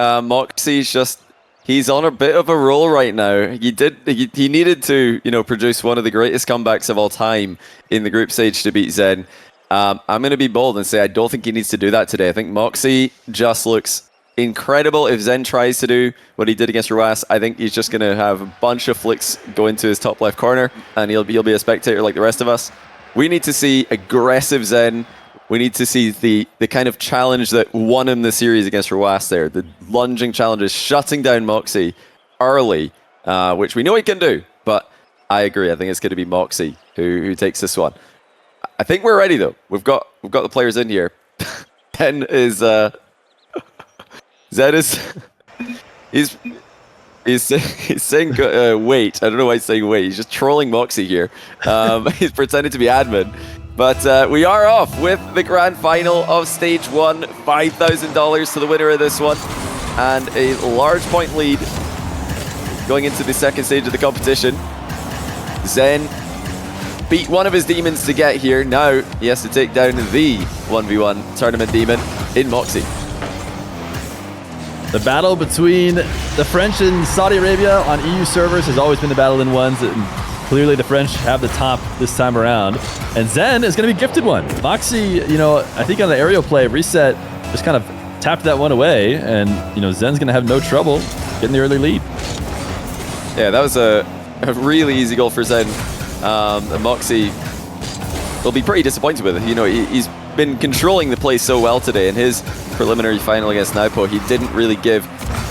Mawkzy's just, he's on a bit of a roll right now. He needed to, produce one of the greatest comebacks of all time in the group stage to beat Zen. I'm going to be bold and say I don't think he needs to do that today. I think Mawkzy just looks incredible. If Zen tries to do what he did against Ruas, I think he's just going to have a bunch of flicks go into his top left corner, and he'll be a spectator like the rest of us. We need to see aggressive Zen. We need to see the kind of challenge that won him the series against Ruas there. The lunging challenges, shutting down Mawkzy early, which we know he can do. But I agree. I think it's going to be Mawkzy who takes this one. I think we're ready though. We've got the players in here. Zen is he's saying wait. I don't know why he's saying wait. He's just trolling Mawkzy here. He's pretending to be admin. But we are off with the grand final of stage 1. $5,000 to the winner of this one. And a large point lead going into the second stage of the competition. Zen beat one of his demons to get here. Now he has to take down the 1v1 tournament demon in Mawkzy. The battle between the French and Saudi Arabia on EU servers has always been the battle in ones. Clearly the French have the top this time around. And Zen is going to be gifted one. Mawkzy, I think on the aerial play, Reset just kind of tapped that one away. And, Zen's going to have no trouble getting the early lead. Yeah, that was a really easy goal for Zen. Mawkzy will be pretty disappointed with it. He's been controlling the play so well today. In his preliminary final against Naupo, he didn't really give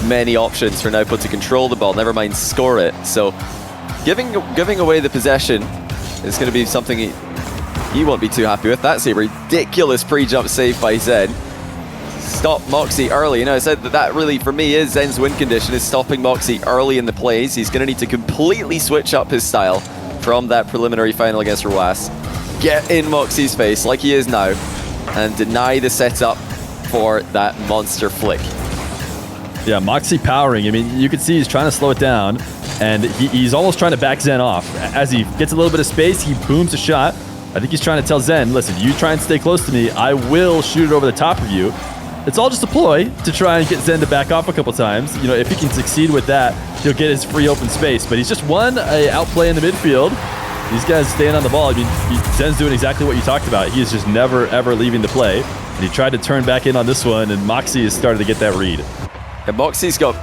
many options for Naupo to control the ball, never mind score it. So giving away the possession is going to be something he won't be too happy with. That's a ridiculous pre-jump save by Zen. Stop Mawkzy early. I said that really, for me, is Zen's win condition, is stopping Mawkzy early in the plays. He's going to need to completely switch up his style from that preliminary final against Ruas. Get in Mawkzy's face like he is now and deny the setup for that monster flick. Yeah, Mawkzy powering. You can see he's trying to slow it down, and he's almost trying to back Zen off. As he gets a little bit of space, he booms a shot. I think he's trying to tell Zen, listen, you try and stay close to me, I will shoot it over the top of you. It's all just a ploy to try and get Zen to back off a couple times. If he can succeed with that, he'll get his free open space. But he's just won a outplay in the midfield. These guys staying on the ball. Zen's doing exactly what you talked about. He is just never, ever leaving the play. And he tried to turn back in on this one, and Mawkzy has started to get that read. And Mawkzy's got,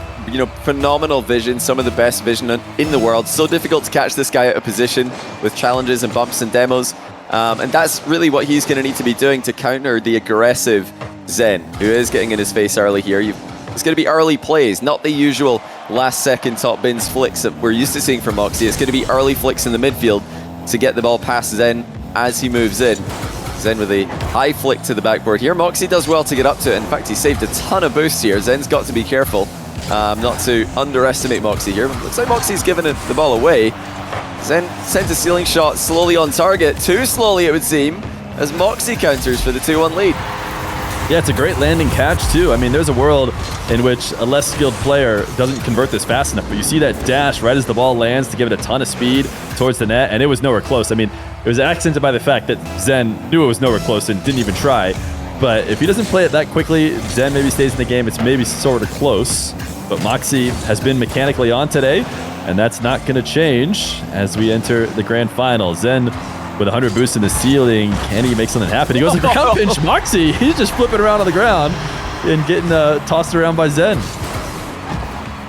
phenomenal vision, some of the best vision in the world. So difficult to catch this guy out of position with challenges and bumps and demos. And that's really what he's going to need to be doing to counter the aggressive Zen, who is getting in his face early here. It's going to be early plays, not the usual last-second top bins flicks that we're used to seeing from Mawkzy. It's going to be early flicks in the midfield to get the ball past Zen as he moves in. Zen with a high flick to the backboard here. Mawkzy does well to get up to it. In fact, he saved a ton of boost here. Zen's got to be careful not to underestimate Mawkzy here. Looks like Mawkzy's given the ball away. Zen sends a ceiling shot slowly on target. Too slowly, it would seem, as Mawkzy counters for the 2-1 lead. Yeah, it's a great landing catch, too. There's a world in which a less skilled player doesn't convert this fast enough, but you see that dash right as the ball lands to give it a ton of speed towards the net, and it was nowhere close. It was accented by the fact that Zen knew it was nowhere close and didn't even try. But if he doesn't play it that quickly, Zen maybe stays in the game. It's maybe sort of close, but Mawkzy has been mechanically on today, and that's not going to change as we enter the grand final. Zen with 100 boosts in the ceiling. Can he make something happen? He goes like the cup pinch. Mawkzy, he's just flipping around on the ground and getting tossed around by Zen.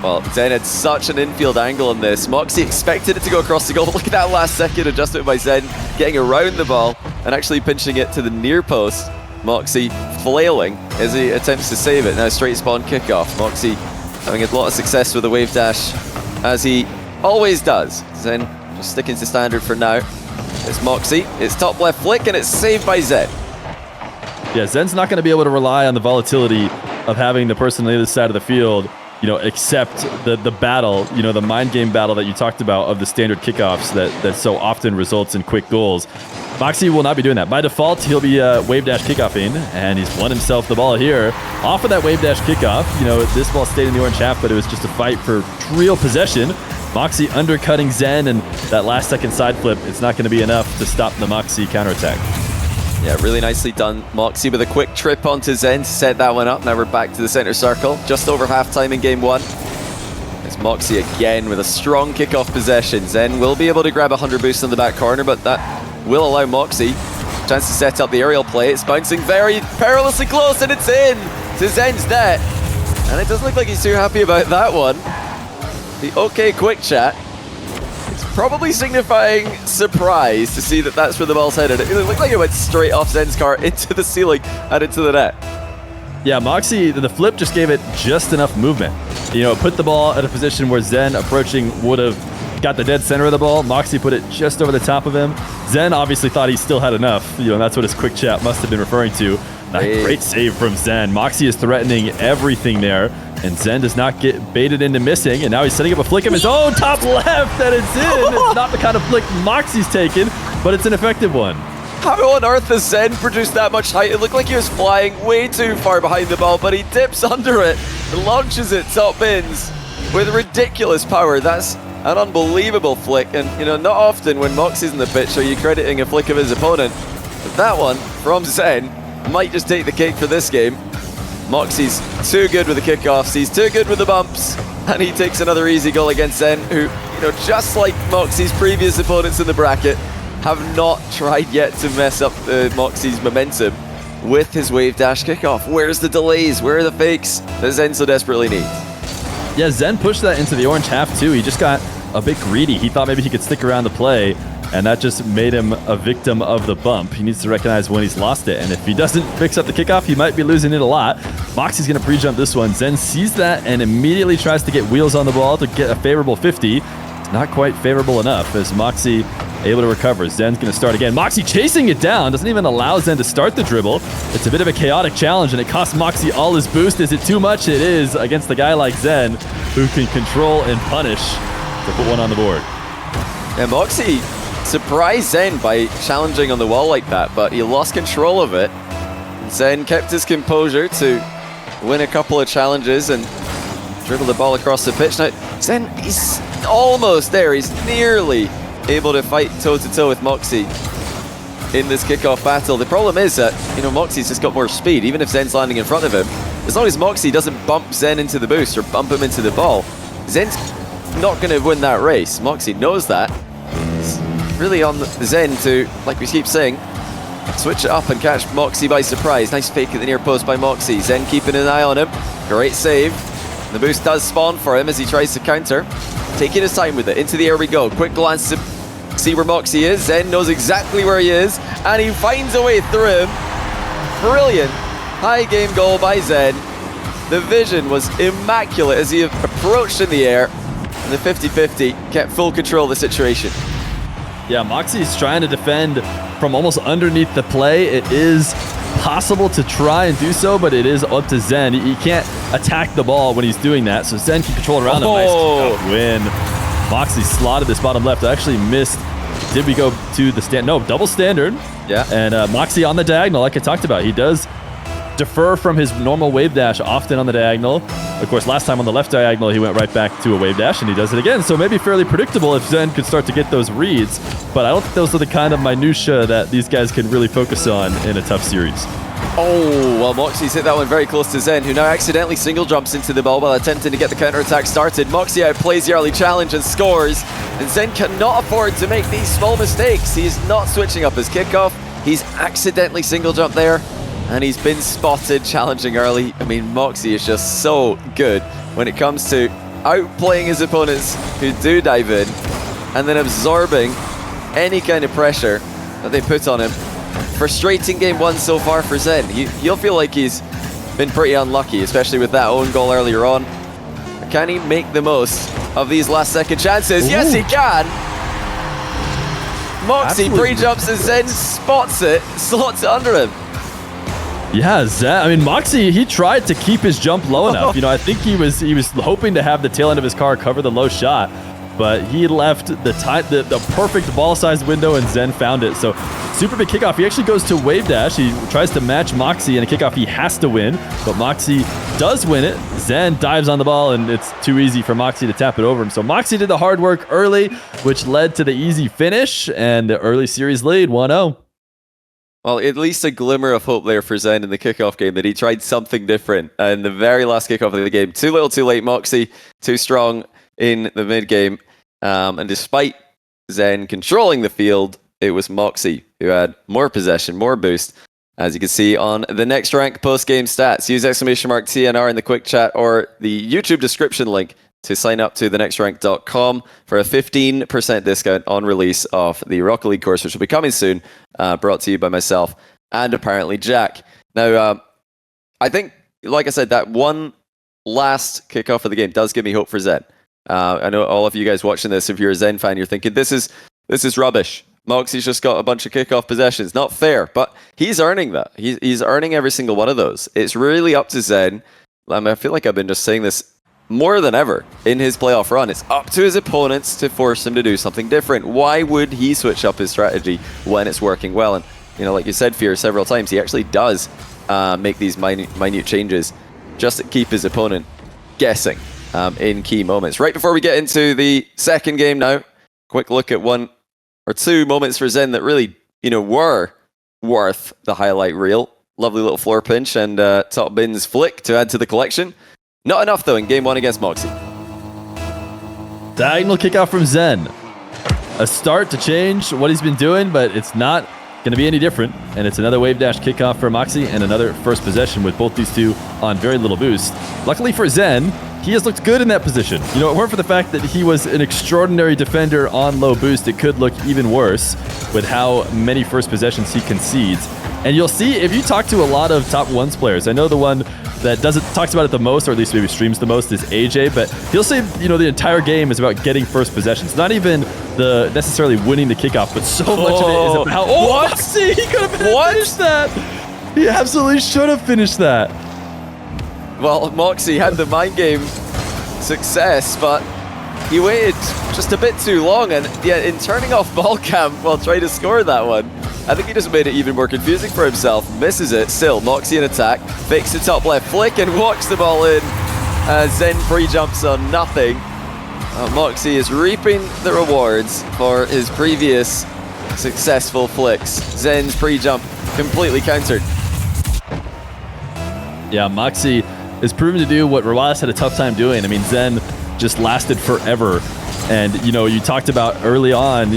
Well, Zen had such an infield angle on this. Mawkzy expected it to go across the goal. Look at that last second adjustment by Zen, getting around the ball and actually pinching it to the near post. Mawkzy flailing as he attempts to save it. Now straight spawn kickoff. Mawkzy having a lot of success with the wave dash, as he always does. Zen just sticking to standard for now. It's Mawkzy, it's top left flick, and it's saved by Zen. Yeah, Zen's not going to be able to rely on the volatility of having the person on the other side of the field, accept the battle, the mind game battle that you talked about of the standard kickoffs that so often results in quick goals. Mawkzy will not be doing that. By default, he'll be wave dash kickoffing, and he's won himself the ball here. Off of that wave dash kickoff, this ball stayed in the orange half, but it was just a fight for real possession. Mawkzy undercutting Zen, and that last second side flip, it's not going to be enough to stop the Mawkzy counterattack. Yeah, really nicely done. Mawkzy with a quick trip onto Zen to set that one up. Now we're back to the center circle. Just over halftime in game one. It's Mawkzy again with a strong kickoff possession. Zen will be able to grab a 100 boost in the back corner, but that will allow Mawkzy a chance to set up the aerial play. It's bouncing very perilously close, and it's in to Zen's net. And it doesn't look like he's too happy about that one. The okay quick chat. It's probably signifying surprise to see that that's where the ball's headed. It looked like it went straight off Zen's car into the ceiling and into the net. Yeah, Mawkzy, the flip just gave it just enough movement. You know, it put the ball at a position where Zen approaching would have got the dead center of the ball. Mawkzy put it just over the top of him. Zen obviously thought he still had enough. You know, that's what his quick chat must have been referring to. Great save from Zen. Mawkzy is threatening everything there, and Zen does not get baited into missing, and now he's setting up a flick of his own top left, and it's in. It's not the kind of flick Moxie's taken, but it's an effective one. How on earth has Zen produced that much height? It looked like he was flying way too far behind the ball, but he dips under it and launches it top bins with ridiculous power. That's an unbelievable flick, and you know, not often when Mawkzy's in the pitch are you crediting a flick of his opponent. But that one from Zen might just take the cake for this game. Mawkzy's too good with the kickoffs, he's too good with the bumps, and he takes another easy goal against Zen, who, you know, just like Mawkzy's previous opponents in the bracket, have not tried yet to mess up Mawkzy's momentum with his wave dash kickoff. Where's the delays? Where are the fakes that Zen so desperately needs? Yeah, Zen pushed that into the orange half too. He just got a bit greedy. He thought maybe he could stick around the play, and that just made him a victim of the bump. He needs to recognize when he's lost it, and if he doesn't fix up the kickoff, he might be losing it a lot. Mawkzy's going to pre-jump this one. Zen sees that and immediately tries to get wheels on the ball to get a favorable 50. It's not quite favorable enough as Mawkzy able to recover. Zen's going to start again. Mawkzy chasing it down. Doesn't even allow Zen to start the dribble. It's a bit of a chaotic challenge, and it costs Mawkzy all his boost. Is it too much? It is, against a guy like Zen, who can control and punish to put one on the board. And Mawkzy surprised Zen by challenging on the wall like that, but he lost control of it. Zen kept his composure to win a couple of challenges and dribble the ball across the pitch. Now, Zen, he's almost there. He's nearly able to fight toe-to-toe with Mawkzy in this kickoff battle. The problem is that, you know, Mawkzy's just got more speed, even if Zen's landing in front of him. As long as Mawkzy doesn't bump Zen into the boost or bump him into the ball, Zen's not going to win that race. Mawkzy knows that. It's really on Zen to, like we keep saying, switch it up and catch Mawkzy by surprise. Nice fake at the near post by Mawkzy. Zen keeping an eye on him. Great save. The boost does spawn for him as he tries to counter. Taking his time with it. Into the air we go. Quick glance to see where Mawkzy is. Zen knows exactly where he is, and he finds a way through him. Brilliant high game goal by Zen. The vision was immaculate as he approached in the air, and the 50-50 kept full control of the situation. Yeah, Mawkzy's trying to defend from almost underneath the play. It is possible to try and do so, but it is up to Zen. He can't attack the ball when he's doing that, so Zen can control around him. Nice kickoff win. Mawkzy slotted this bottom left. I actually missed. Did we go to the stand? No, double standard. Yeah. And Mawkzy on the diagonal, like I talked about. He does defer from his normal wave dash often on the diagonal. Of course, last time on the left diagonal, he went right back to a wave dash, and he does it again. So maybe fairly predictable if Zen could start to get those reads, but I don't think those are the kind of minutia that these guys can really focus on in a tough series. Oh, well, Mawkzy's hit that one very close to Zen, who now accidentally single jumps into the ball while attempting to get the counter-attack started. Mawkzy outplays the early challenge and scores, and Zen cannot afford to make these small mistakes. He's not switching up his kickoff. He's accidentally single jumped there, and he's been spotted challenging early. I mean, Mawkzy is just so good when it comes to outplaying his opponents who do dive in, and then absorbing any kind of pressure that they put on him. Frustrating game one so far for Zen. He'll feel like he's been pretty unlucky, especially with that own goal earlier on. Can he make the most of these last second chances? Ooh. Yes, he can! Mawkzy pre-jumps and Zen spots it, slots it under him. Yeah, Zen, I mean, Mawkzy, he tried to keep his jump low enough. You know, I think he was hoping to have the tail end of his car cover the low shot, but he left the perfect ball-sized window, and Zen found it. So, super big kickoff. He actually goes to wave dash. He tries to match Mawkzy in a kickoff he has to win, but Mawkzy does win it. Zen dives on the ball, and it's too easy for Mawkzy to tap it over him. So Mawkzy did the hard work early, which led to the easy finish, and the early series lead 1-0. Well, at least a glimmer of hope there for Zen in the kickoff game that he tried something different. And the very last kickoff of the game, too little, too late. Mawkzy too strong in the mid game. And despite Zen controlling the field, it was Mawkzy who had more possession, more boost. As you can see on the Next Rank post-game stats, use !TNR in the quick chat or the YouTube description link to sign up to thenextrank.com for a 15% discount on release of the Rocket League course, which will be coming soon, brought to you by myself and apparently Jack. Now, I think, like I said, that one last kickoff of the game does give me hope for Zen. I know all of you guys watching this, if you're a Zen fan, you're thinking, this is rubbish. Mawkzy's just got a bunch of kickoff possessions. Not fair, but he's earning that. He's earning every single one of those. It's really up to Zen. I feel like I've been just saying this more than ever in his playoff run. It's up to his opponents to force him to do something different. Why would he switch up his strategy when it's working well? And, like you said, Fear, several times, he actually does make these minute changes just to keep his opponent guessing in key moments. Right before we get into the second game now, quick look at one or two moments for Zen that really, were worth the highlight reel. Lovely little floor pinch and top bins flick to add to the collection. Not enough, though, in game one against Mawkzy. Diagonal kickoff from Zen. A start to change what he's been doing, but it's not going to be any different. And it's another wave dash kickoff for Mawkzy and another first possession with both these two on very little boost. Luckily for Zen, he has looked good in that position. If it weren't for the fact that he was an extraordinary defender on low boost, it could look even worse with how many first possessions he concedes. And you'll see, if you talk to a lot of top ones players, I know the one that talks about it the most, or at least maybe streams the most, is AJ, but he'll say, the entire game is about getting first possessions. Not even the necessarily winning the kickoff, but so much of it is about what? Mawkzy, he could have finished that. He absolutely should have finished that. Well, Mawkzy had the mind game success, but he waited just a bit too long, and in turning off ball cam while trying to score that one, I think he just made it even more confusing for himself. Misses it. Still, Mawkzy in attack. Fakes the top left flick and walks the ball in. Zen pre-jumps on nothing. Mawkzy is reaping the rewards for his previous successful flicks. Zen's pre-jump completely countered. Yeah, Mawkzy is proven to do what Rawaz had a tough time doing. I mean, Zen just lasted forever. And, you talked about early on,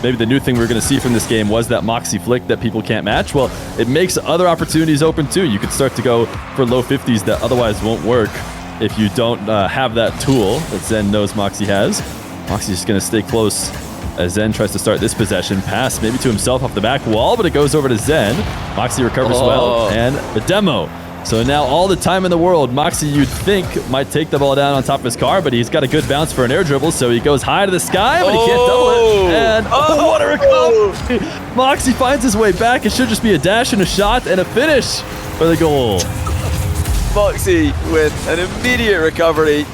maybe the new thing we're going to see from this game was that Mawkzy flick that people can't match. Well, it makes other opportunities open too. You could start to go for low 50s that otherwise won't work if you don't have that tool that Zen knows Mawkzy has. Mawkzy's just going to stay close as Zen tries to start this possession. Pass maybe to himself off the back wall, but it goes over to Zen. Mawkzy recovers well, and the demo. So now all the time in the world, Mawkzy, you'd think, might take the ball down on top of his car, but he's got a good bounce for an air dribble, so he goes high to the sky, but he can't double it. And what a recovery! Mawkzy finds his way back. It should just be a dash and a shot and a finish for the goal. Mawkzy with an immediate recovery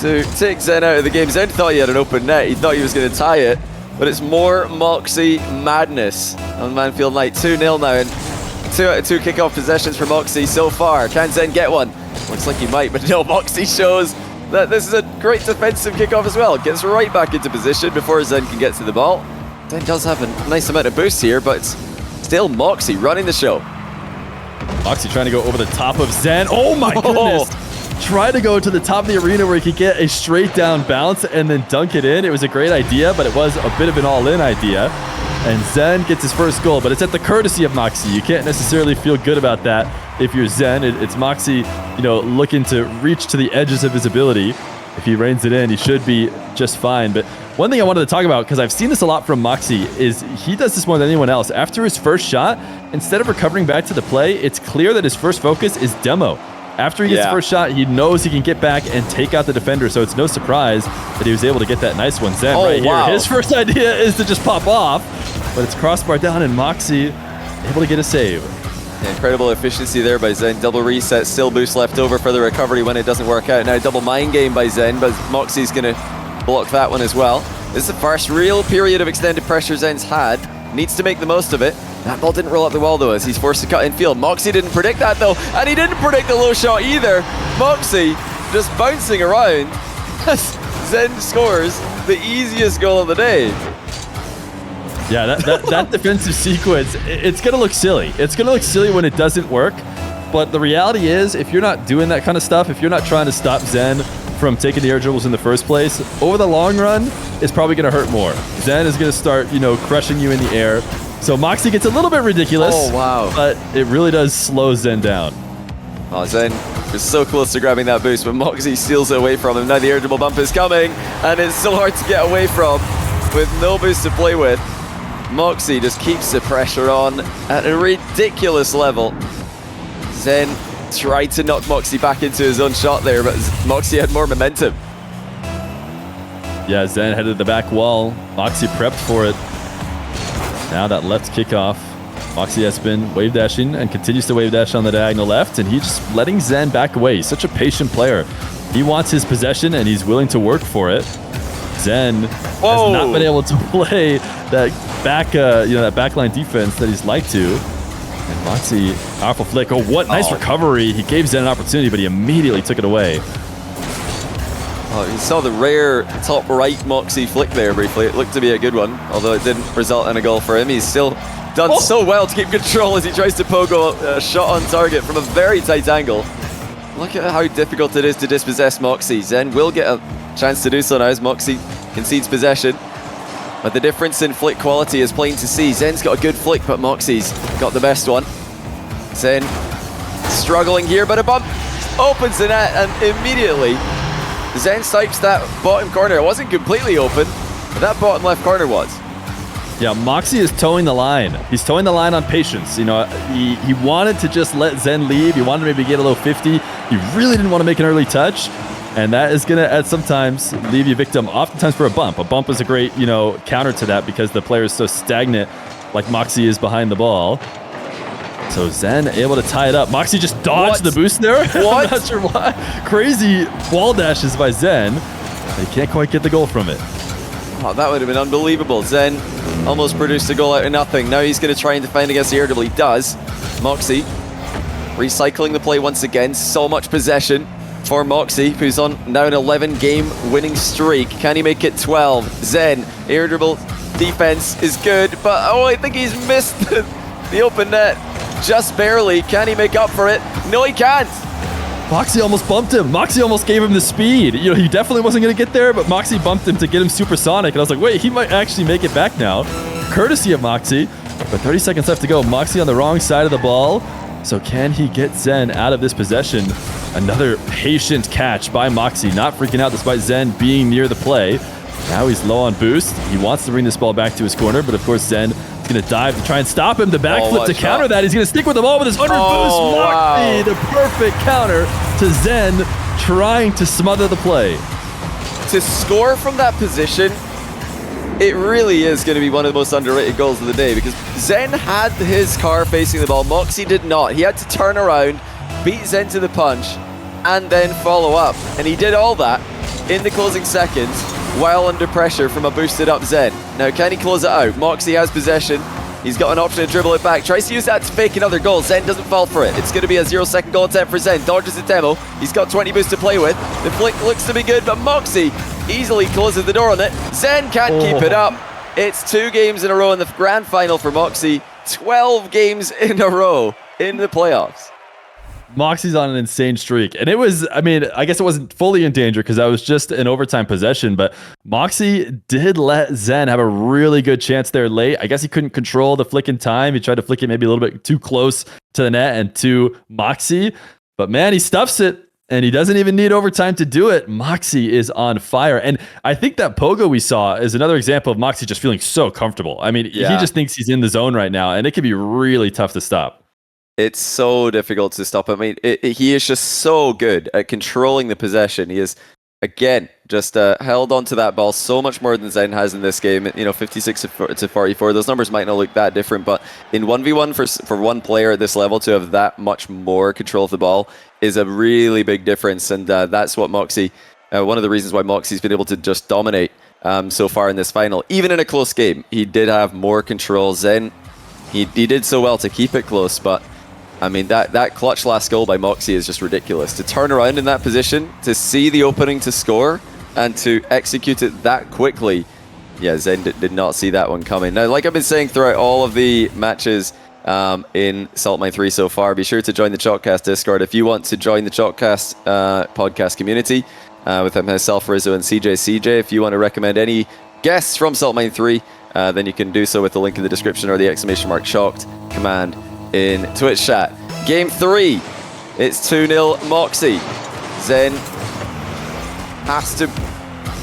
to take Zen out of the game. Zen thought he had an open net. He thought he was going to tie it, but it's more Mawkzy madness on Manfield Night. 2-0 now, and two kickoff possessions for Mawkzy so far. Can Zen get one? Looks like he might, but no, Mawkzy shows that this is a great defensive kickoff as well. Gets right back into position before Zen can get to the ball. Zen does have a nice amount of boost here, but it's still Mawkzy running the show. Mawkzy trying to go over the top of Zen. Oh my goodness! Try to go to the top of the arena where he could get a straight down bounce and then dunk it in. It was a great idea, but it was a bit of an all-in idea. And Zen gets his first goal, but it's at the courtesy of Mawkzy. You can't necessarily feel good about that if you're Zen. It's Mawkzy, looking to reach to the edges of his ability. If he reins it in, he should be just fine. But one thing I wanted to talk about, because I've seen this a lot from Mawkzy, is he does this more than anyone else. After his first shot, instead of recovering back to the play, it's clear that his first focus is demo. After he gets the first shot, he knows he can get back and take out the defender, so it's no surprise that he was able to get that nice one. Zen here. His first idea is to just pop off, but it's crossbar down, and Mawkzy able to get a save. Incredible efficiency there by Zen. Double reset, still boost left over for the recovery when it doesn't work out. Now double mind game by Zen, but Mawkzy's going to block that one as well. This is the first real period of extended pressure Zen's had. Needs to make the most of it. That ball didn't roll up the wall though, as he's forced to cut in field. Mawkzy didn't predict that though, and he didn't predict the low shot either. Mawkzy just bouncing around as Zen scores the easiest goal of the day. Yeah, that defensive sequence, it's going to look silly. It's going to look silly when it doesn't work. But the reality is, if you're not doing that kind of stuff, if you're not trying to stop Zen from taking the air dribbles in the first place, over the long run, it's probably going to hurt more. Zen is going to start, crushing you in the air. So Mawkzy gets a little bit ridiculous. Oh, wow. But it really does slow Zen down. Oh, Zen was so close to grabbing that boost, but Mawkzy steals it away from him. Now the air dribble bump is coming, and it's so hard to get away from with no boost to play with. Mawkzy just keeps the pressure on at a ridiculous level. Zen tried to knock Mawkzy back into his own shot there, but Mawkzy had more momentum. Yeah, Zen headed to the back wall. Mawkzy prepped for it. Now that left kickoff. Mawkzy has been wave dashing and continues to wave dash on the diagonal left, and he's just letting Zen back away. He's such a patient player. He wants his possession, and he's willing to work for it. Zen has not been able to play that back, that backline defense that he's liked to. And Mawkzy, powerful flick. Oh, what nice recovery. He gave Zen an opportunity, but he immediately took it away. Oh, you saw the rare top right Mawkzy flick there briefly. It looked to be a good one, although it didn't result in a goal for him. He's still done so well to keep control as he tries to pogo a shot on target from a very tight angle. Look at how difficult it is to dispossess Mawkzy. Zen will get a chance to do so now as Mawkzy concedes possession. But the difference in flick quality is plain to see. Zen's got a good flick, but Mawkzy's got the best one. Zen struggling here, but a bump opens the net, and immediately Zen swipes that bottom corner. It wasn't completely open, but that bottom left corner was. Yeah, Mawkzy is towing the line. He's towing the line on patience. He wanted to just let Zen leave. He wanted to maybe get a little 50. He really didn't want to make an early touch. And that is going to, at sometimes, leave you victim, oftentimes for a bump. A bump is a great, counter to that because the player is so stagnant, like Mawkzy is behind the ball. So Zen able to tie it up. Mawkzy just dodged the boost there. What? I'm not sure why. Crazy wall dashes by Zen. He can't quite get the goal from it. Oh, that would have been unbelievable. Zen almost produced a goal out of nothing. Now he's going to try and defend against the air dribble. He does. Mawkzy recycling the play once again. So much possession for Mawkzy, who's on now an 11-game winning streak. Can he make it 12? Zen, air dribble defense is good, but I think he's missed the open net just barely. Can he make up for it? No, he can't. Mawkzy almost bumped him. Mawkzy almost gave him the speed. He definitely wasn't going to get there, but Mawkzy bumped him to get him supersonic, and I was like, wait, he might actually make it back now. Courtesy of Mawkzy, but 30 seconds left to go. Mawkzy on the wrong side of the ball. So can he get Zen out of this possession? Another patient catch by Mawkzy, not freaking out despite Zen being near the play. Now he's low on boost. He wants to bring this ball back to his corner, but of course Zen is going to dive to try and stop him. The backflip to counter that. He's going to stick with the ball with his 100 boost. Mawkzy, the perfect counter to Zen trying to smother the play. To score from that position, it really is going to be one of the most underrated goals of the day because Zen had his car facing the ball. Mawkzy did not. He had to turn around, beat Zen to the punch, and then follow up. And he did all that in the closing seconds while under pressure from a boosted up Zen. Now, can he close it out? Mawkzy has possession. He's got an option to dribble it back. Tries to use that to fake another goal. Zen doesn't fall for it. It's going to be a 0-second goal attempt for Zen. Dodges the demo. He's got 20 boosts to play with. The flick looks to be good, but Mawkzy easily closes the door on it. Zen can't keep it up. It's 2 games in a row in the grand final for Mawkzy. 12 games in a row in the playoffs. Mawkzy's on an insane streak. And it was, I guess it wasn't fully in danger because that was just an overtime possession, but Mawkzy did let Zen have a really good chance there late. I guess he couldn't control the flick in time. He tried to flick it maybe a little bit too close to the net and to Mawkzy, but man, he stuffs it. And he doesn't even need overtime to do it. Mawkzy is on fire. And I think that pogo we saw is another example of Mawkzy just feeling so comfortable. He just thinks he's in the zone right now, and it can be really tough to stop. It's so difficult to stop. He is just so good at controlling the possession. He is, again, just held onto that ball so much more than Zen has in this game. 56 to 44. Those numbers might not look that different, but in 1v1 for one player at this level to have that much more control of the ball is a really big difference. And that's what Mawkzy, one of the reasons why Mawkzy's been able to just dominate so far in this final. Even in a close game, he did have more control. Zen, he did so well to keep it close, but that clutch last goal by Mawkzy is just ridiculous. To turn around in that position, to see the opening to score, and to execute it that quickly, yeah, Zen did not see that one coming. Now, like I've been saying throughout all of the matches in Salt Mine 3 so far, be sure to join the Chalkcast Discord if you want to join the Chalkcast podcast community with myself, Rizzo, and CJ. If you want to recommend any guests from Salt Mine 3, then you can do so with the link in the description or the ! Chalked command in Twitch chat. Game 3, it's 2-0 Mawkzy. Zen has to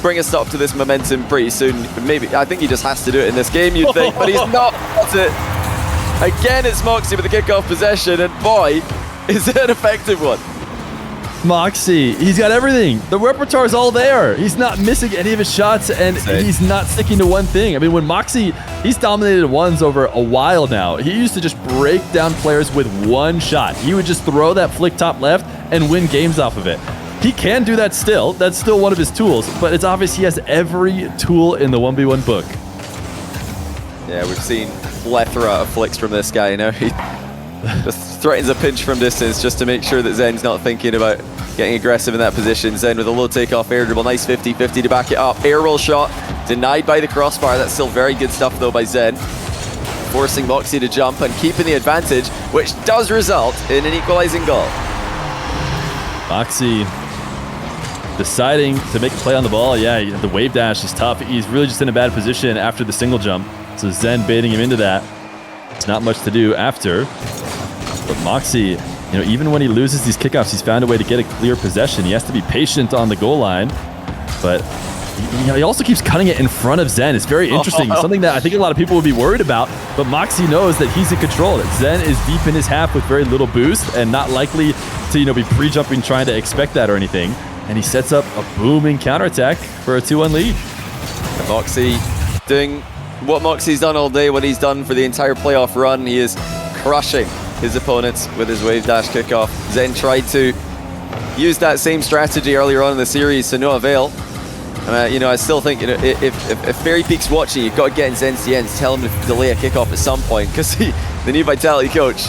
bring a stop to this momentum pretty soon. Maybe, I think he just has to do it in this game, you'd think, but he's not. That's it. Again, it's Mawkzy with the kickoff possession, and boy, is it an effective one. Mawkzy, he's got everything. The repertoire is all there. He's not missing any of his shots, and he's not sticking to one thing. I mean, when Mawkzy, he's dominated ones over a while now. He used to just break down players with one shot. He would just throw that flick top left and win games off of it. He can do that still. That's still one of his tools, but it's obvious he has every tool in the 1v1 book. Yeah, we've seen plethora of flicks from this guy. You know, he just threatens a pinch from distance just to make sure that Zen's not thinking about getting aggressive in that position. Zen with a low takeoff air dribble, nice 50-50 to back it up. Air roll shot, denied by the crossbar. That's still very good stuff though by Zen. Forcing Mawkzy to jump and keeping the advantage, which does result in an equalizing goal. Mawkzy deciding to make a play on the ball. Yeah, the wave dash is tough. He's really just in a bad position after the single jump. So Zen baiting him into that. It's not much to do after. But Mawkzy, you know, even when he loses these kickoffs, he's found a way to get a clear possession. He has to be patient on the goal line. But he also keeps cutting it in front of Zen. It's very interesting. Something that I think a lot of people would be worried about. But Mawkzy knows that he's in control. That Zen is deep in his half with very little boost and not likely to, you know, be pre-jumping trying to expect that or anything. And he sets up a booming counterattack for a 2-1 lead. And Mawkzy doing what Mawkzy's done all day, what he's done for the entire playoff run. He is crushing his opponents with his wave dash kickoff. Zen tried to use that same strategy earlier on in the series to no avail. You know, I still think, you know, if Fairy Peak's watching, you've got to get in Zen's DNs, tell him to delay a kickoff at some point, because the new Vitality coach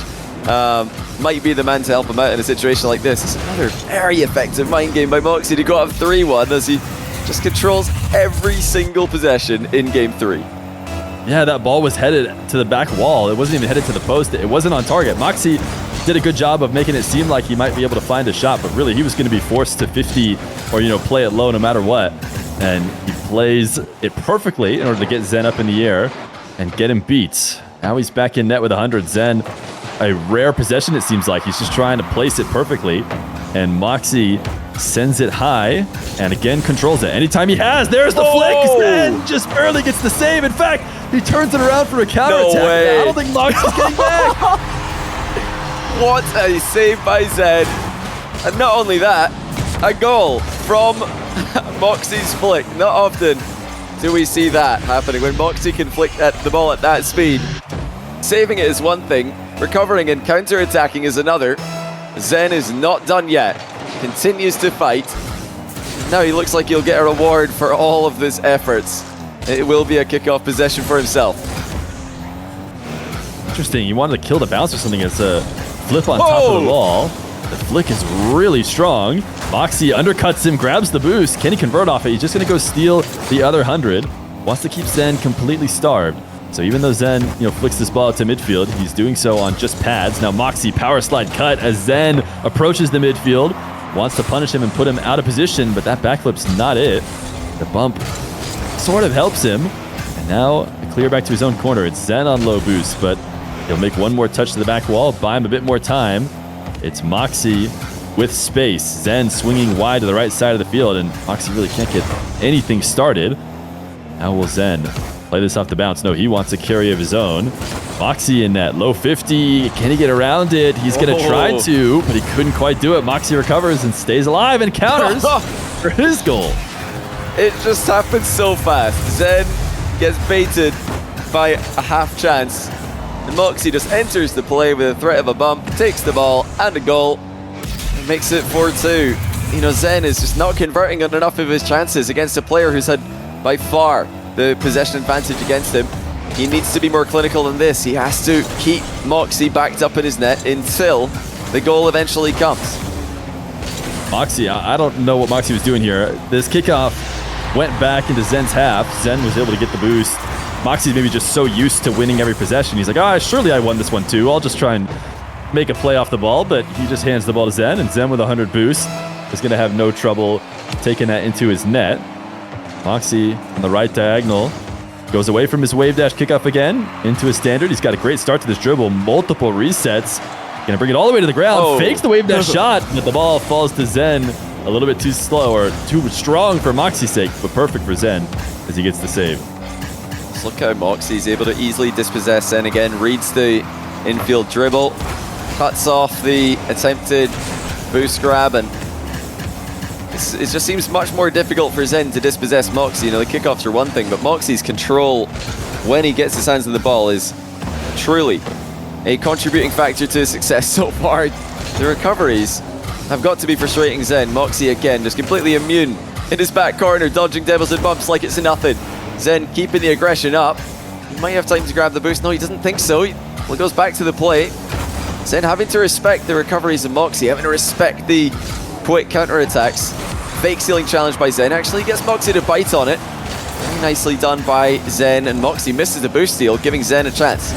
might be the man to help him out in a situation like this. It's another very effective mind game by Mawkzy to go up 3-1 as he just controls every single possession in Game 3. Yeah, that ball was headed to the back wall. It wasn't even headed to the post. It wasn't on target. Mawkzy did a good job of making it seem like he might be able to find a shot, but really he was going to be forced to 50 or, you know, play it low no matter what. And he plays it perfectly in order to get Zen up in the air and get him beat. Now he's back in net with 100. Zen, a rare possession it seems like. He's just trying to place it perfectly. And Mawkzy sends it high and again controls it. Anytime he has, there's the flick. Zen just barely gets the save. In fact, he turns it around for a counterattack. No way. I don't think Mawkzy's getting back. What a save by Zen. And not only that, a goal from Mawkzy's flick. Not often do we see that happening when Mawkzy can flick the ball at that speed. Saving it is one thing, recovering and counter-attacking is another. Zen is not done yet. Continues to fight. Now he looks like he'll get a reward for all of his efforts. It will be a kickoff possession for himself. Interesting. He wanted to kill the bounce or something. It's a flip on top of the wall. The flick is really strong. Mawkzy undercuts him, grabs the boost. Can he convert off it? He's just going to go steal the other 100. Wants to keep Zen completely starved. So even though Zen, you know, flicks this ball to midfield, he's doing so on just pads. Now Mawkzy power slide cut as Zen approaches the midfield. Wants to punish him and put him out of position, but that backflip's not it. The bump sort of helps him. And now a clear back to his own corner. It's Zen on low boost, but he'll make one more touch to the back wall, buy him a bit more time. It's Mawkzy with space. Zen swinging wide to the right side of the field, and Mawkzy really can't get anything started. How will Zen play this off the bounce? No, he wants a carry of his own. Mawkzy in net, low 50. Can he get around it? He's going to try to, but he couldn't quite do it. Mawkzy recovers and stays alive and counters for his goal. It just happens so fast. Zen gets baited by a half chance. And Mawkzy just enters the play with a threat of a bump, takes the ball and a goal, and makes it 4-2. You know, Zen is just not converting on enough of his chances against a player who's had by far the possession advantage against him. He needs to be more clinical than this. He has to keep Mawkzy backed up in his net until the goal eventually comes. Mawkzy, I don't know what Mawkzy was doing here. This kickoff went back into Zen's half. Zen was able to get the boost. Mawkzy maybe just so used to winning every possession. He's like, surely I won this one too. I'll just try and make a play off the ball, but he just hands the ball to Zen, and Zen with 100 boost is going to have no trouble taking that into his net. Mawkzy on the right diagonal goes away from his wave dash kickoff again into his standard. He's got a great start to this dribble, multiple resets. Going to bring it all the way to the ground, fakes the wave dash shot, but the ball falls to Zen a little bit too slow or too strong for Mawkzy's sake, but perfect for Zen as he gets the save. Just look how Mawkzy's able to easily dispossess Zen again, reads the infield dribble, cuts off the attempted boost grab, and it just seems much more difficult for Zen to dispossess Mawkzy. You know, the kickoffs are one thing, but Mawkzy's control when he gets his hands on the ball is truly a contributing factor to his success so far. The recoveries have got to be frustrating Zen. Mawkzy again, just completely immune in his back corner, dodging devils and bumps like it's nothing. Zen keeping the aggression up. He might have time to grab the boost. No, he doesn't think so. He goes back to the plate. Zen having to respect the recoveries of Mawkzy, having to respect the quick counterattacks. Fake ceiling challenge by Zen. Actually gets Mawkzy to bite on it. Very nicely done by Zen, and Mawkzy misses the boost steal, giving Zen a chance.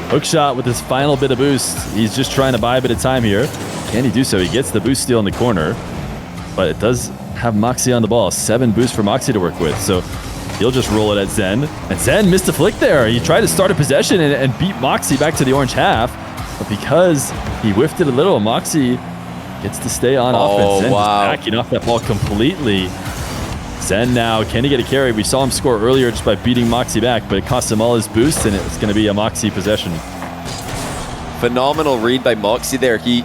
Hook shot with his final bit of boost. He's just trying to buy a bit of time here. Can he do so? He gets the boost steal in the corner, but it does have Mawkzy on the ball. 7 boosts for Mawkzy to work with, so he'll just roll it at Zen. And Zen missed a flick there. He tried to start a possession and beat Mawkzy back to the orange half, but because he whiffed it a little, Mawkzy gets to stay on offense. Zen just backing off that ball completely. Zen now, can he get a carry? We saw him score earlier just by beating Mawkzy back, but it cost him all his boosts, and it's going to be a Mawkzy possession. Phenomenal read by Mawkzy there. He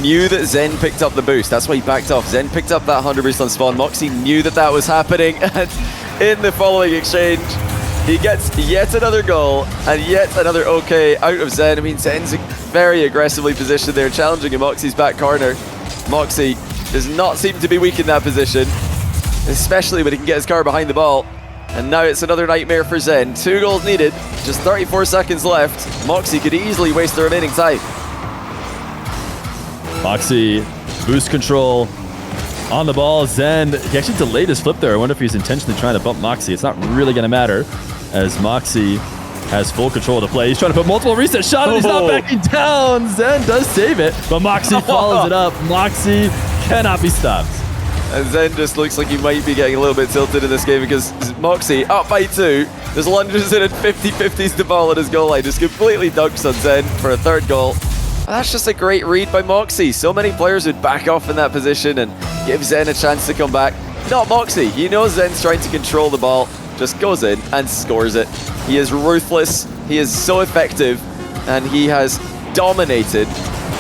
knew that Zen picked up the boost. That's why he backed off. Zen picked up that 100 boost on spawn. Mawkzy knew that that was happening, and in the following exchange, he gets yet another goal and yet another OK out of Zen. I mean, Zen's very aggressively positioned there, challenging in Mawkzy's back corner. Mawkzy does not seem to be weak in that position, especially when he can get his car behind the ball. And now it's another nightmare for Zen. 2 goals needed, just 34 seconds left. Mawkzy could easily waste the remaining time. Mawkzy, boost control on the ball. Zen, he actually delayed his flip there. I wonder if he's intentionally trying to bump Mawkzy. It's not really going to matter as Mawkzy has full control of the play. He's trying to put multiple reset shot and he's not backing down. Zen does save it, but Mawkzy follows it up. Mawkzy cannot be stopped. And Zen just looks like he might be getting a little bit tilted in this game because Mawkzy up by 2. There's lunges in and 50-50s the ball at his goal line. Just completely dunks on Zen for a 3rd goal. And that's just a great read by Mawkzy. So many players would back off in that position and give Zen a chance to come back. Not Mawkzy. He knows Zen's trying to control the ball. Just goes in and scores it. He is ruthless. He is so effective. And he has dominated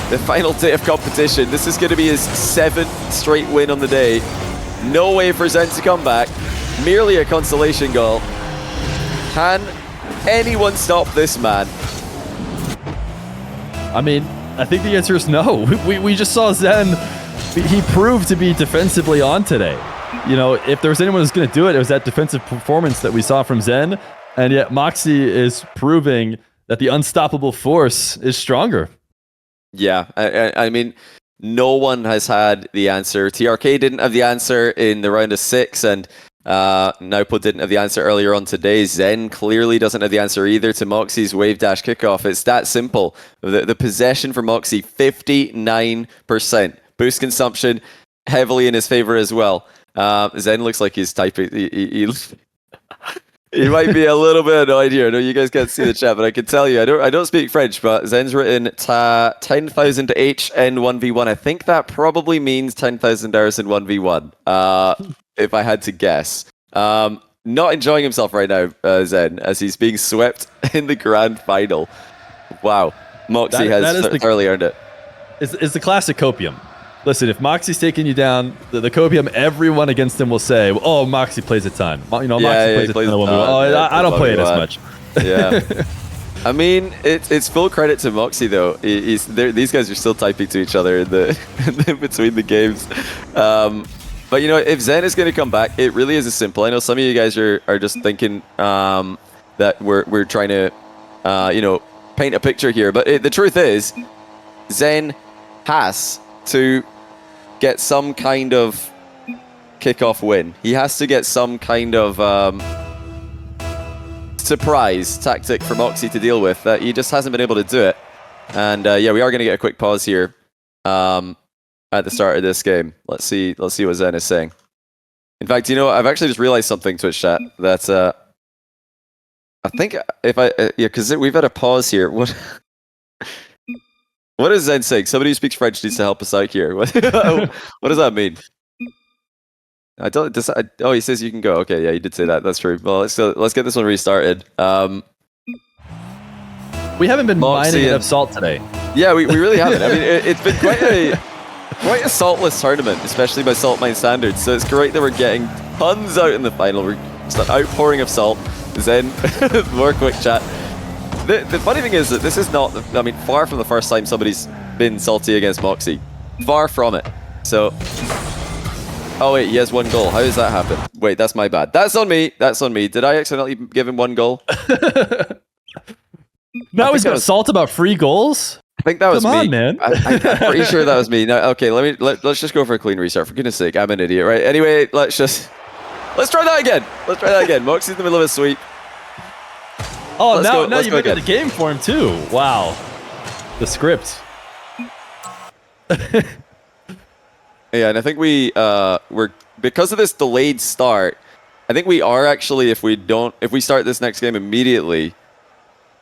the final day of competition. This is going to be his 7th straight win on the day. No way for Zen to come back. Merely a consolation goal. Can anyone stop this man? I mean, I think the answer is no. We just saw Zen. He proved to be defensively on today. You know, if there was anyone who's going to do it, it was that defensive performance that we saw from Zen. And yet Mawkzy is proving that the unstoppable force is stronger. Yeah, I mean, no one has had the answer. TRK didn't have the answer in the round of 6, and Naupo didn't have the answer earlier on today. Zen clearly doesn't have the answer either to Mawkzy's wave dash kickoff. It's that simple. The possession for Mawkzy, 59%. Boost consumption heavily in his favor as well. Zen looks like he's typing. He might be a little bit annoyed here. I know you guys can't see the chat, but I can tell you, I don't speak French, but Zen's written 10,000 HN 1v1. I think that probably means 10,000 hours in 1v1, if I had to guess. Not enjoying himself right now, Zen, as he's being swept in the grand final. Wow. Mawkzy has thoroughly earned it. It's the classic copium. Listen, if Mawkzy's taking you down, the copium, everyone against him will say, "Oh, Mawkzy plays a ton." You know, Mawkzy plays a ton. I don't play it as much. Yeah. I mean, it's full credit to Mawkzy though. These guys are still typing to each other in between the games. But you know, if Zen is going to come back, it really is as simple. I know some of you guys are just thinking that we're trying to you know, paint a picture here, but the truth is, Zen has to get some kind of kickoff win. He has to get some kind of surprise tactic for Mawkzy to deal with. He just hasn't been able to do it. And yeah, we are going to get a quick pause here at the start of this game. Let's see what Zen is saying. In fact, you know, I've actually just realized something, Twitch chat, that I think because we've had a pause here. What is Zen saying? Somebody who speaks French needs to help us out here. What does that mean? I don't. Oh, he says you can go. Okay, yeah, you did say that. That's true. Well, let's get this one restarted. We haven't been Mawkzy mining enough salt today. Yeah, we really haven't. I mean, it's been quite a saltless tournament, especially by salt mine standards. So it's great that we're getting tons out in the final. We're just an outpouring of salt. Zen, more quick chat. The funny thing is that this is not. I mean, far from the first time somebody's been salty against Mawkzy. Far from it. So. Oh wait, he has 1 goal. How does that happen? Wait, that's my bad. That's on me. That's on me. Did I accidentally give him 1 goal? Now he's got salt about free goals? I think that was me. Come on, man. I'm pretty sure that was me. No, okay, let's just go for a clean restart. For goodness sake, I'm an idiot, right? Anyway, let's try that again. Let's try that again. Mawkzy's in the middle of a sweep. Oh, now you made it the game for him too. Wow. The script. Yeah, and I think we're because of this delayed start, I think we are actually, if we start this next game immediately,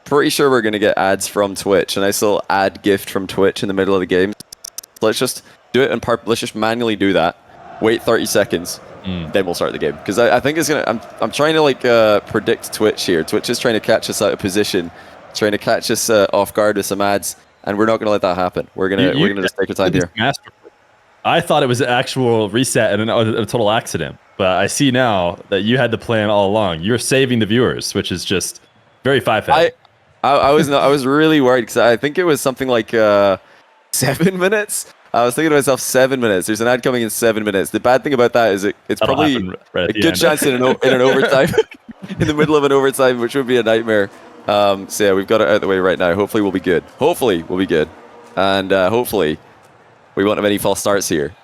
pretty sure we're gonna get ads from Twitch, and I still ad gift from Twitch in the middle of the game. Let's just do it let's just manually do that. Wait 30 seconds, then we'll start the game. Because I think it's gonna. I'm trying to like predict Twitch here. Twitch is trying to catch us out of position, trying to catch us off guard with some ads, and we're not gonna let that happen. We're gonna just take our time here. I thought it was an actual reset and a total accident, but I see now that you had the plan all along. You're saving the viewers, which is just very five-head. I was really worried because I think it was something like 7 minutes. I was thinking to myself, 7 minutes. There's an ad coming in 7 minutes. The bad thing about that is it's probably a good chance in an overtime, in the middle of an overtime, which would be a nightmare. So yeah, we've got it out of the way right now. Hopefully we'll be good. And hopefully we won't have any false starts here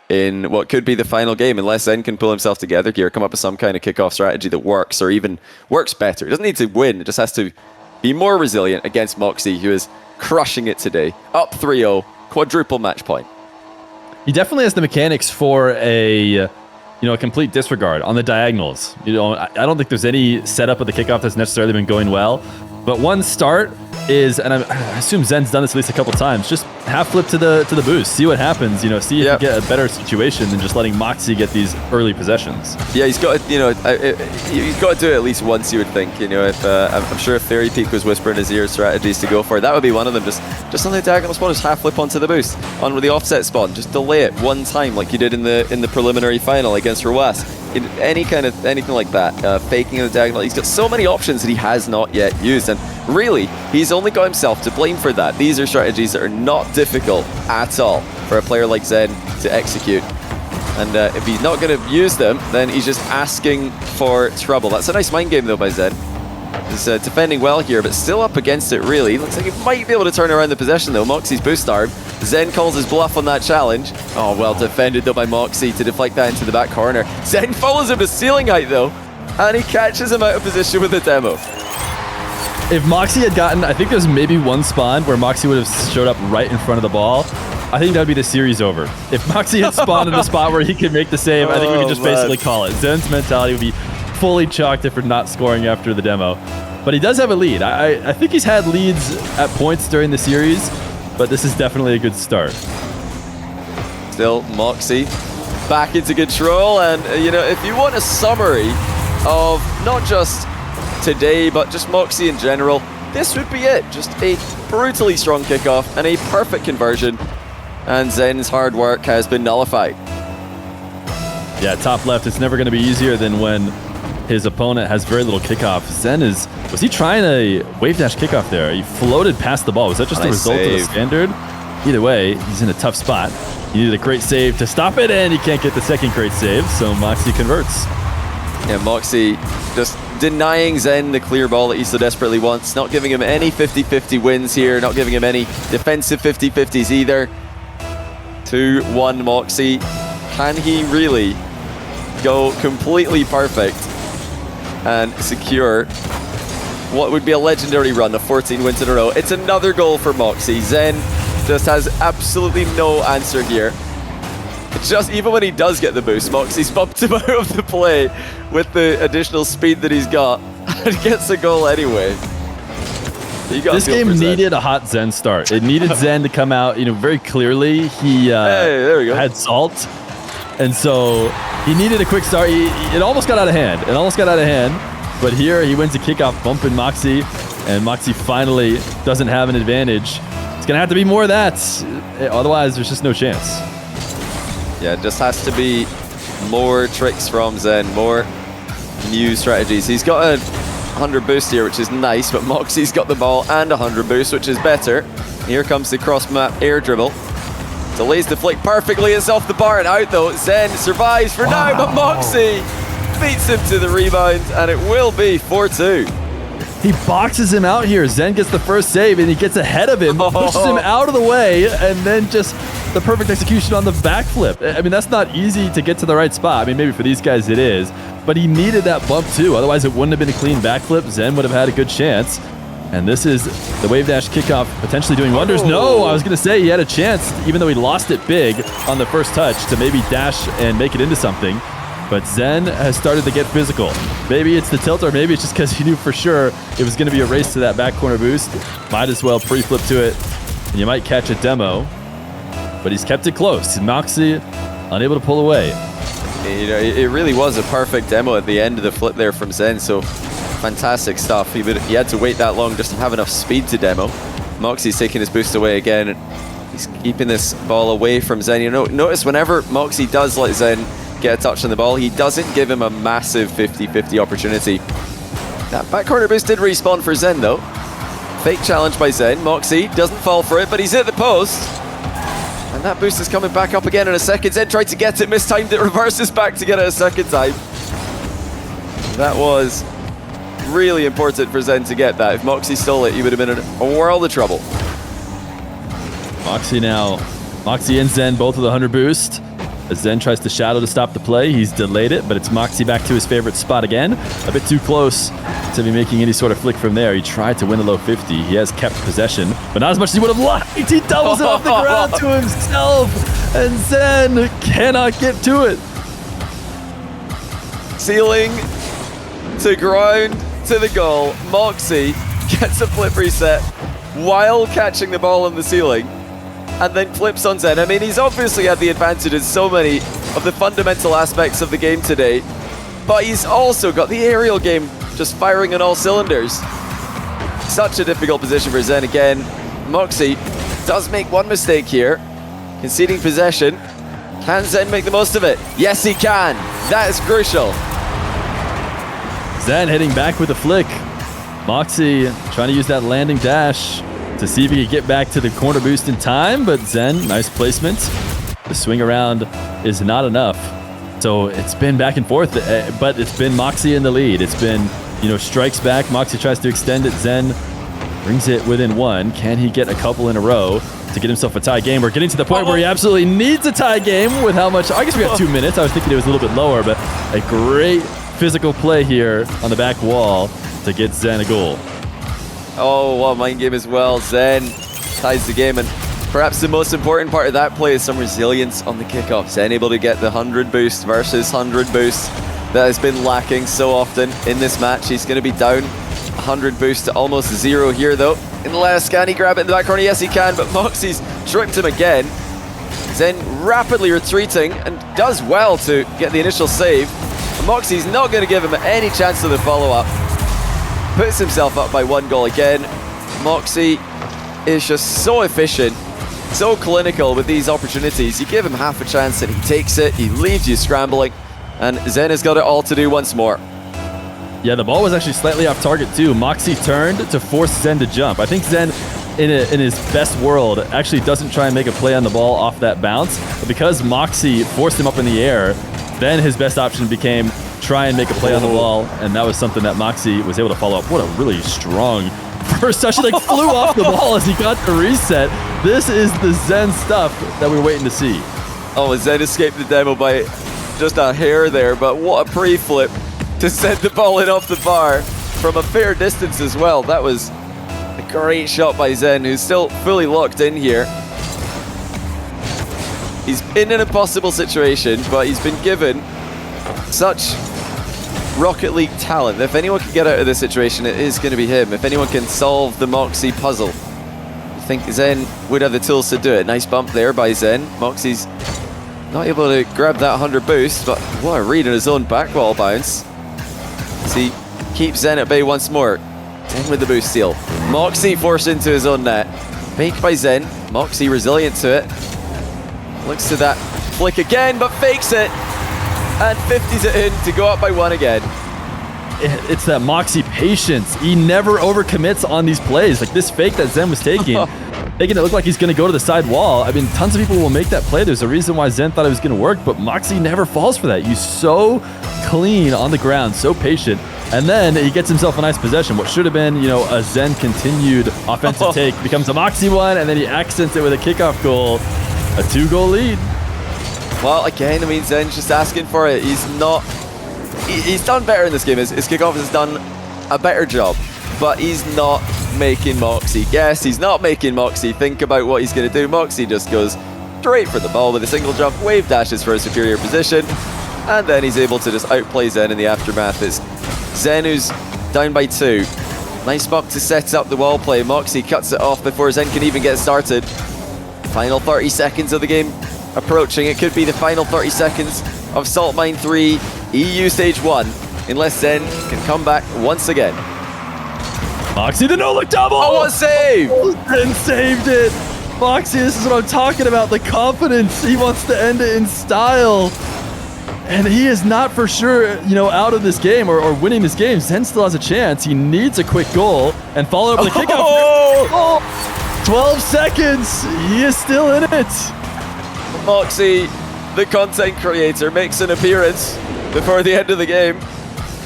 in what could be the final game, unless Zen can pull himself together here, come up with some kind of kickoff strategy that works, or even works better. It doesn't need to win. It just has to be more resilient against Mawkzy, who is crushing it today. Up 3-0, quadruple match point. He definitely has the mechanics for a complete disregard on the diagonals. I don't think there's any setup of the kickoff that's necessarily been going well. But one start is, and I assume Zen's done this at least a couple times, just half flip to the boost, see what happens, see if you get a better situation than just letting Mawkzy get these early possessions. Yeah, he's got he's got to do it at least once, you would think. If I'm sure if Fairy Peak was whispering his ear strategies to go for it, that would be one of them. Just on the diagonal spawn, just half flip onto the boost, on with the offset spawn, just delay it one time like you did in the preliminary final against Ruas. Anything like that, faking in the diagonal. He's got so many options that he has not yet used, and really, he's only got himself to blame for that. These are strategies that are not difficult at all for a player like Zen to execute. And if he's not going to use them, then he's just asking for trouble. That's a nice mind game, though, by Zen. He's defending well here, but still up against it, really. Looks like he might be able to turn around the possession, though. Mawkzy's boost arm. Zen calls his bluff on that challenge. Oh, well defended, though, by Mawkzy to deflect that into the back corner. Zen follows him to ceiling height, though, and he catches him out of position with the demo. If Mawkzy had gotten, I think there's maybe one spawn where Mawkzy would have showed up right in front of the ball. I think that would be the series over. If Mawkzy had spawned in the spot where he could make the save, I think we could just basically call it. Zen's mentality would be fully chalked if we're not scoring after the demo. But he does have a lead. I think he's had leads at points during the series, but this is definitely a good start. Still, Mawkzy back into control, and if you want a summary of not just today, but just Mawkzy in general, this would be it. Just a brutally strong kickoff and a perfect conversion, and Zen's hard work has been nullified. Yeah, top left, it's never going to be easier than when his opponent has very little kickoff. Zen was he trying a wave dash kickoff there? He floated past the ball. Was that just a result of the standard? Either way, he's in a tough spot. He needed a great save to stop it, and he can't get the second great save, so Mawkzy converts. Yeah, Mawkzy just denying Zen the clear ball that he so desperately wants, not giving him any 50-50 wins here, not giving him any defensive 50-50s either. 2-1 Mawkzy. Can he really go completely perfect and secure what would be a legendary run of 14 wins in a row. It's another goal for Mawkzy. Zen just has absolutely no answer here. Just even when he does get the boost, Mawkzy's bumped him out of the play with the additional speed that he's got and gets a goal anyway. This game needed a hot Zen start. It needed Zen to come out, very clearly. He there we go. had salt, and so he needed a quick start. It almost got out of hand. But here he wins a kickoff, bumping Mawkzy, and Mawkzy finally doesn't have an advantage. It's gonna have to be more of that. Otherwise, there's just no chance. Yeah, it just has to be more tricks from Zen, more new strategies. He's got a 100 boost here, which is nice, but Mawkzy's got the ball and 100 boost, which is better. Here comes the cross-map air dribble. Delays the flick perfectly. It's off the bar and out, though. Zen survives for now, but Mawkzy beats him to the rebound, and it will be 4-2. He boxes him out here. Zen gets the first save, and he gets ahead of him, pushes him out of the way, and then just the perfect execution on the backflip. I mean, that's not easy to get to the right spot. I mean, maybe for these guys it is, but he needed that bump too. Otherwise, it wouldn't have been a clean backflip. Zen would have had a good chance. And this is the wave dash kickoff potentially doing wonders. No, I was going to say he had a chance, even though he lost it big on the first touch, to maybe dash and make it into something. But Zen has started to get physical. Maybe it's the tilt, or maybe it's just because he knew for sure it was going to be a race to that back corner boost. Might as well pre-flip to it, and you might catch a demo. But he's kept it close. Mawkzy unable to pull away. It really was a perfect demo at the end of the flip there from Zen, so fantastic stuff. He had to wait that long just to have enough speed to demo. Mawkzy's taking his boost away again. He's keeping this ball away from Zen. Notice whenever Mawkzy does let Zen get a touch on the ball, he doesn't give him a massive 50-50 opportunity. That back corner boost did respawn for Zen though. Fake challenge by Zen. Mawkzy doesn't fall for it, but he's at the post. And that boost is coming back up again in a second. Zen tried to get it, mistimed it, reverses back to get it a second time. That was really important for Zen to get that. If Mawkzy stole it, he would have been in a world of trouble. Mawkzy and Zen both with a 100 boost. As Zen tries to shadow to stop the play, he's delayed it, but it's Mawkzy back to his favorite spot again. A bit too close to be making any sort of flick from there. He tried to win the low 50. He has kept possession, but not as much as he would have liked. He doubles it off the ground to himself, and Zen cannot get to it. Ceiling to ground to the goal. Mawkzy gets a flip reset while catching the ball on the ceiling, and then flips on Zen. I mean, he's obviously had the advantage in so many of the fundamental aspects of the game today, but he's also got the aerial game just firing on all cylinders. Such a difficult position for Zen again. Mawkzy does make one mistake here, conceding possession. Can Zen make the most of it? Yes, he can. That is crucial. Zen heading back with a flick. Mawkzy trying to use that landing dash to see if he could get back to the corner boost in time, but Zen, nice placement. The swing around is not enough. So it's been back and forth, but it's been Mawkzy in the lead. It's been, strikes back. Mawkzy tries to extend it. Zen brings it within one. Can he get a couple in a row to get himself a tie game? We're getting to the point where he absolutely needs a tie game with how much, I guess we got 2 minutes. I was thinking it was a little bit lower, but a great physical play here on the back wall to get Zen a goal. Oh, what a mind game as well. Zen ties the game, and perhaps the most important part of that play is some resilience on the kickoff. Zen able to get the 100 boost versus 100 boost that has been lacking so often in this match. He's going to be down 100 boost to almost 0 here though. In the last scan, he grab it in the back corner. Yes, he can, but Mawkzy's tripped him again. Zen rapidly retreating and does well to get the initial save. Mawkzy's not going to give him any chance of the follow-up. Puts himself up by 1 goal again. Mawkzy is just so efficient, so clinical with these opportunities. You give him half a chance and he takes it, he leaves you scrambling, and Zen has got it all to do once more. Yeah, the ball was actually slightly off target too. Mawkzy turned to force Zen to jump. I think Zen, in his best world, actually doesn't try and make a play on the ball off that bounce, but because Mawkzy forced him up in the air, then his best option became try and make a play on the ball, and that was something that Mawkzy was able to follow up. What a really strong first touch. He flew off the ball as he got the reset. This is the Zen stuff that we're waiting to see. Oh, Zen escaped the demo by just a hair there, but what a pre-flip to send the ball in off the bar from a fair distance as well. That was a great shot by Zen, who's still fully locked in here. He's in an impossible situation, but he's been given such Rocket League talent. If anyone can get out of this situation, it is going to be him. If anyone can solve the Mawkzy puzzle, I think Zen would have the tools to do it. Nice bump there by Zen. Mawkzy's not able to grab that 100 boost, but what a read on his own back wall bounce. As he keeps Zen at bay once more. Zen with the boost steal. Mawkzy forced into his own net. Fake by Zen. Mawkzy resilient to it. Looks to that flick again, but fakes it. And 50s it in to go up by 1 again. It's that Mawkzy patience. He never overcommits on these plays. Like this fake that Zen was taking, making it look like he's going to go to the side wall. I mean, tons of people will make that play. There's a reason why Zen thought it was going to work, but Mawkzy never falls for that. He's so clean on the ground, so patient. And then he gets himself a nice possession. What should have been, you know, a Zen continued offensive take becomes a Mawkzy one, and then he accents it with a kickoff goal. A 2-goal lead. Well, again, I mean, Zen's just asking for it. He's not... He's done better in this game. His kickoff has done a better job, but he's not making Mawkzy guess. He's not making Mawkzy think about what he's going to do. Mawkzy just goes straight for the ball with a single jump, wave dashes for a superior position, and then he's able to just outplay Zen in the aftermath. It's Zen who's down by 2. Nice bump to set up the wall play. Mawkzy cuts it off before Zen can even get started. Final 30 seconds of the game approaching. It could be the final 30 seconds of Salt Mine 3 EU Stage 1, unless Zen can come back once again. Mawkzy, the no-look double! Oh, what a save! Zen saved it! Mawkzy, this is what I'm talking about, the confidence. He wants to end it in style. And he is not for sure, you know, out of this game or winning this game. Zen still has a chance. He needs a quick goal and follow up with a kickoff. Oh! 12 seconds. He is still in it. Mawkzy, the content creator, makes an appearance before the end of the game.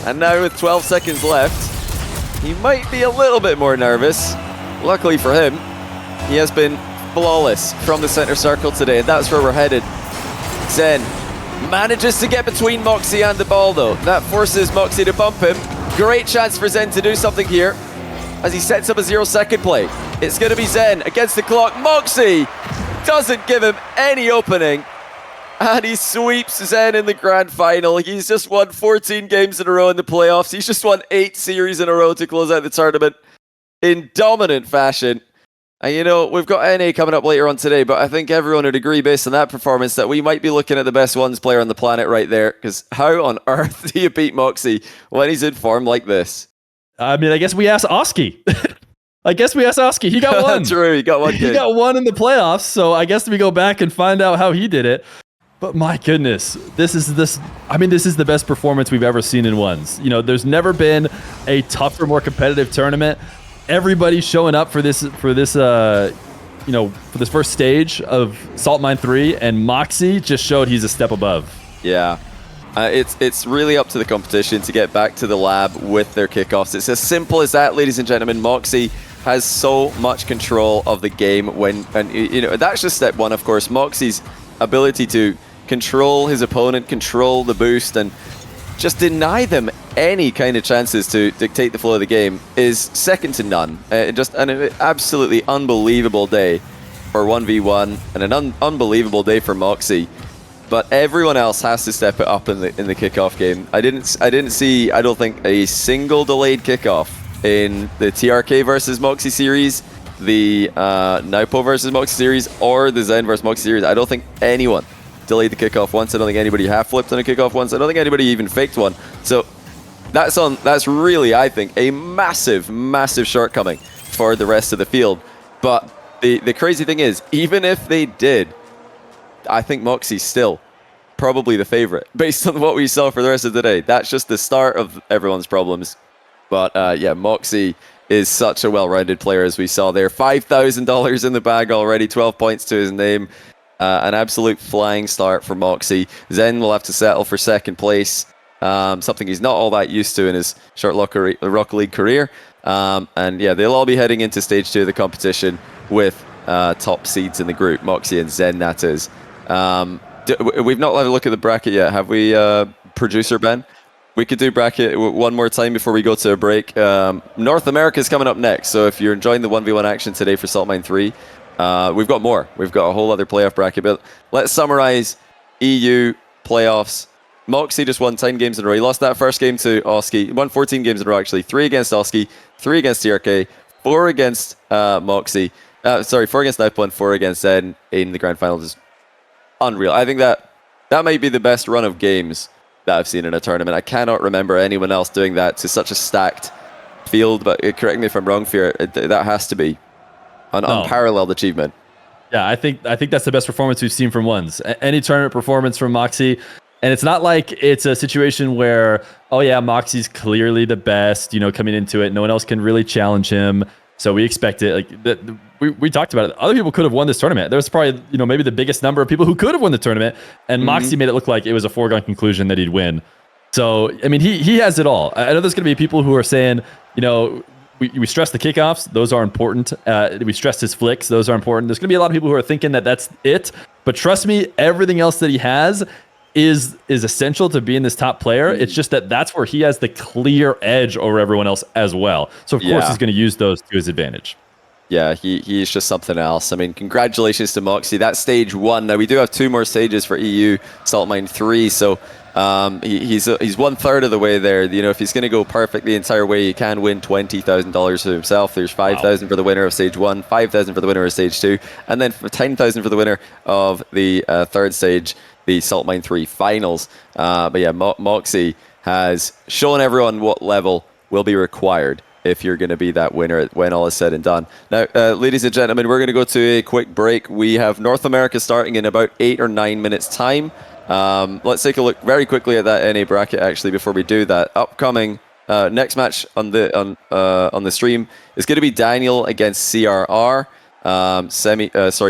And now with 12 seconds left, he might be a little bit more nervous. Luckily for him, he has been flawless from the center circle today, and that's where we're headed. Zen manages to get between Mawkzy and the ball, though. That forces Mawkzy to bump him. Great chance for Zen to do something here as he sets up a 0-second play. It's going to be Zen against the clock. Mawkzy doesn't give him any opening, and he sweeps Zen in the grand final. He's just won 14 games in a row in the playoffs. He's just won 8 series in a row to close out the tournament in dominant fashion. And you know, we've got NA coming up later on today, but I think everyone would agree based on that performance that we might be looking at the best ones player on the planet right there, because how on earth do you beat Mawkzy when he's in form like this? I mean, I guess we asked Oski. He got one. True, he got one. He got one in the playoffs, so I guess we go back and find out how he did it. But my goodness, this is the best performance we've ever seen in ones. You know, there's never been a tougher, more competitive tournament. Everybody's showing up for this first stage of Salt Mine 3, and Mawkzy just showed he's a step above. Yeah. It's really up to the competition to get back to the lab with their kickoffs. It's as simple as that, ladies and gentlemen. Mawkzy has so much control of the game and you know, that's just step one, of course. Mawkzy's ability to control his opponent, control the boost, and just deny them any kind of chances to dictate the flow of the game is second to none. Just an absolutely unbelievable day for 1v1 and an unbelievable day for Mawkzy. But everyone else has to step it up in the kickoff game. I didn't see, I don't think, a single delayed kickoff in the TRK versus Mawkzy series, the Naupo versus Mawkzy series, or the Zen versus Mawkzy series. I don't think anyone delayed the kickoff once. I don't think anybody half-flipped on a kickoff once. I don't think anybody even faked one. So that's really, I think, a massive, massive shortcoming for the rest of the field. But the crazy thing is, even if they did, I think Mawkzy's still probably the favorite based on what we saw for the rest of the day. That's just the start of everyone's problems. But yeah, Mawkzy is such a well-rounded player, as we saw there. $5,000 in the bag already, 12 points to his name. An absolute flying start for Mawkzy. Zen will have to settle for second place, something he's not all that used to in his short Rocket League career. And yeah, they'll all be heading into stage 2 of the competition with top seeds in the group, Mawkzy and Zen, that is. We've not had a look at the bracket yet, have we, producer Ben? We could do bracket one more time before we go to a break. North America is coming up next, so if you're enjoying the 1v1 action today for Salt Mine 3, we've got more. We've got a whole other playoff bracket, but let's summarize EU playoffs. Mawkzy just won 10 games in a row. He lost that first game to Oski. He won 14 games in a row, actually. 3 against Oski, 3 against TRK, 4 against Mawkzy. 4 against Nightblood, 4 against Zen in the grand final. Just unreal. I think that might be the best run of games that I've seen in a tournament. I cannot remember anyone else doing that to such a stacked field, but correct me if I'm wrong, Fear. That has to be an unparalleled achievement. Yeah, I think that's the best performance we've seen from ones. Any tournament performance from Mawkzy. And it's not like it's a situation where, oh yeah, Mawkzy's clearly the best, coming into it. No one else can really challenge him. So we expect it. We talked about it. Other people could have won this tournament. There's probably, maybe the biggest number of people who could have won the tournament. And Mawkzy made it look like it was a foregone conclusion that he'd win. So, I mean, he has it all. I know there's going to be people who are saying, we stress the kickoffs. Those are important. We stressed his flicks. Those are important. There's going to be a lot of people who are thinking that that's it. But trust me, everything else that he has is essential to being this top player. It's just that's where he has the clear edge over everyone else as well. So of course he's going to use those to his advantage. Yeah, he's just something else. I mean, congratulations to Mawkzy. That's stage 1. Now we do have 2 more stages for EU Salt Mine 3. So he's 1/3 of the way there. If he's going to go perfect the entire way, he can win $20,000 to himself. There's 5,000 for the winner of stage 1, 5,000 for the winner of stage 2, and then 10,000 for the winner of the third stage, the Salt Mine 3 finals. But yeah, Mawkzy has shown everyone what level will be required if you're going to be that winner when all is said and done. Now, ladies and gentlemen, we're going to go to a quick break. We have North America starting in about 8 or 9 minutes time. Let's take a look very quickly at that NA bracket actually before we do that. Upcoming next match on the stream is going to be Daniel against CRR.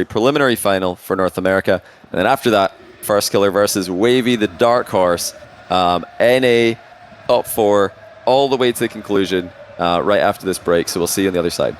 Preliminary final for North America. And then after that, First Killer versus Wavy, the Dark Horse. NA up 4 all the way to the conclusion right after this break. So we'll see you on the other side.